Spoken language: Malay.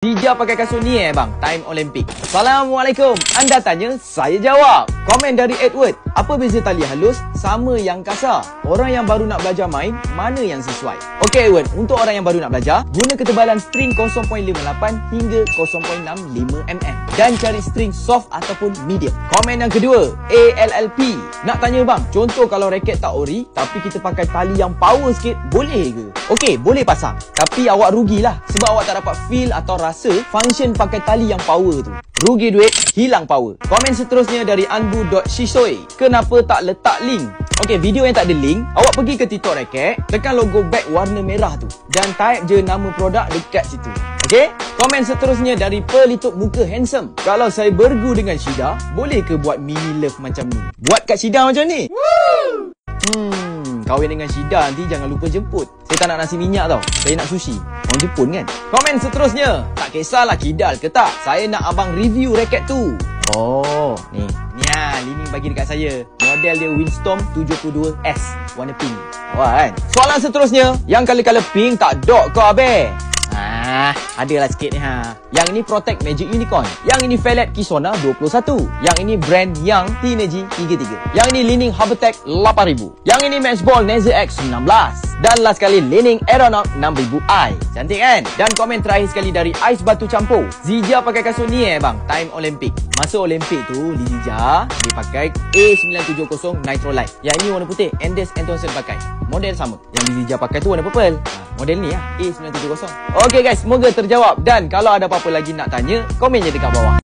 Dia pakai kasut ni bang, time Olimpik. Assalamualaikum. Anda tanya, saya jawab. Komen dari Edward. Apa beza tali halus sama yang kasar? Orang yang baru nak belajar main, mana yang sesuai? Okey Edward, untuk orang yang baru nak belajar, guna ketebalan string 0.58 hingga 0.65mm dan cari string soft ataupun medium. Komen yang kedua, ALLP. Nak tanya bang, contoh kalau raket tak ori tapi kita pakai tali yang power sikit, boleh ke? Okey, boleh pasang. Tapi awak rugilah sebab awak tak dapat feel atau rasa function pakai tali yang power tu. Rugi duit, hilang power. Komen seterusnya dari anbu.shisoi. Kenapa tak letak link? Okey, video yang tak ada link, awak pergi ke TikTok raket, tekan logo back warna merah tu dan type je nama produk dekat situ. Okey? Komen seterusnya dari pelitup muka handsome. Kalau saya bergu dengan Syida, boleh ke buat mini love macam ni? Buat kat Syida macam ni? Kahwin dengan Syida nanti jangan lupa jemput. Saya tak nak nasi minyak tau. Saya nak sushi. Orang Jepun kan? Komen seterusnya. Tak kisahlah kidal ke tak. Saya nak abang review raket tu. Oh, ni. Ni lah. Lini bagi dekat saya. Model dia Windstorm 72S. Warna pink. Wah kan? Soalan seterusnya. Yang color-color pink tak dok kau abe? Adalah sikit ni ha. Yang ini Protect Magic Unicorn. Yang ini Velet Kisona 21. Yang ini brand Young T-Energy 33. Yang ini Li-Ning Hovertech 8000. Yang ini Matchball Nether X 19. Dan last sekali Li-Ning Aeronaut 6000i. Cantik kan? Dan komen terakhir sekali dari Ais Batu Campur. Zija pakai kasut ni bang, time Olimpik. Masa Olimpik tu Zija dia pakai A970 Nitro Light. Yang ini warna putih, Andes Antonsen pakai. Model sama. Yang Zija pakai tu warna purple. Model ni lah, A970. Okey guys, semoga terjawab. Dan kalau ada apa-apa lagi nak tanya, komen je dekat bawah.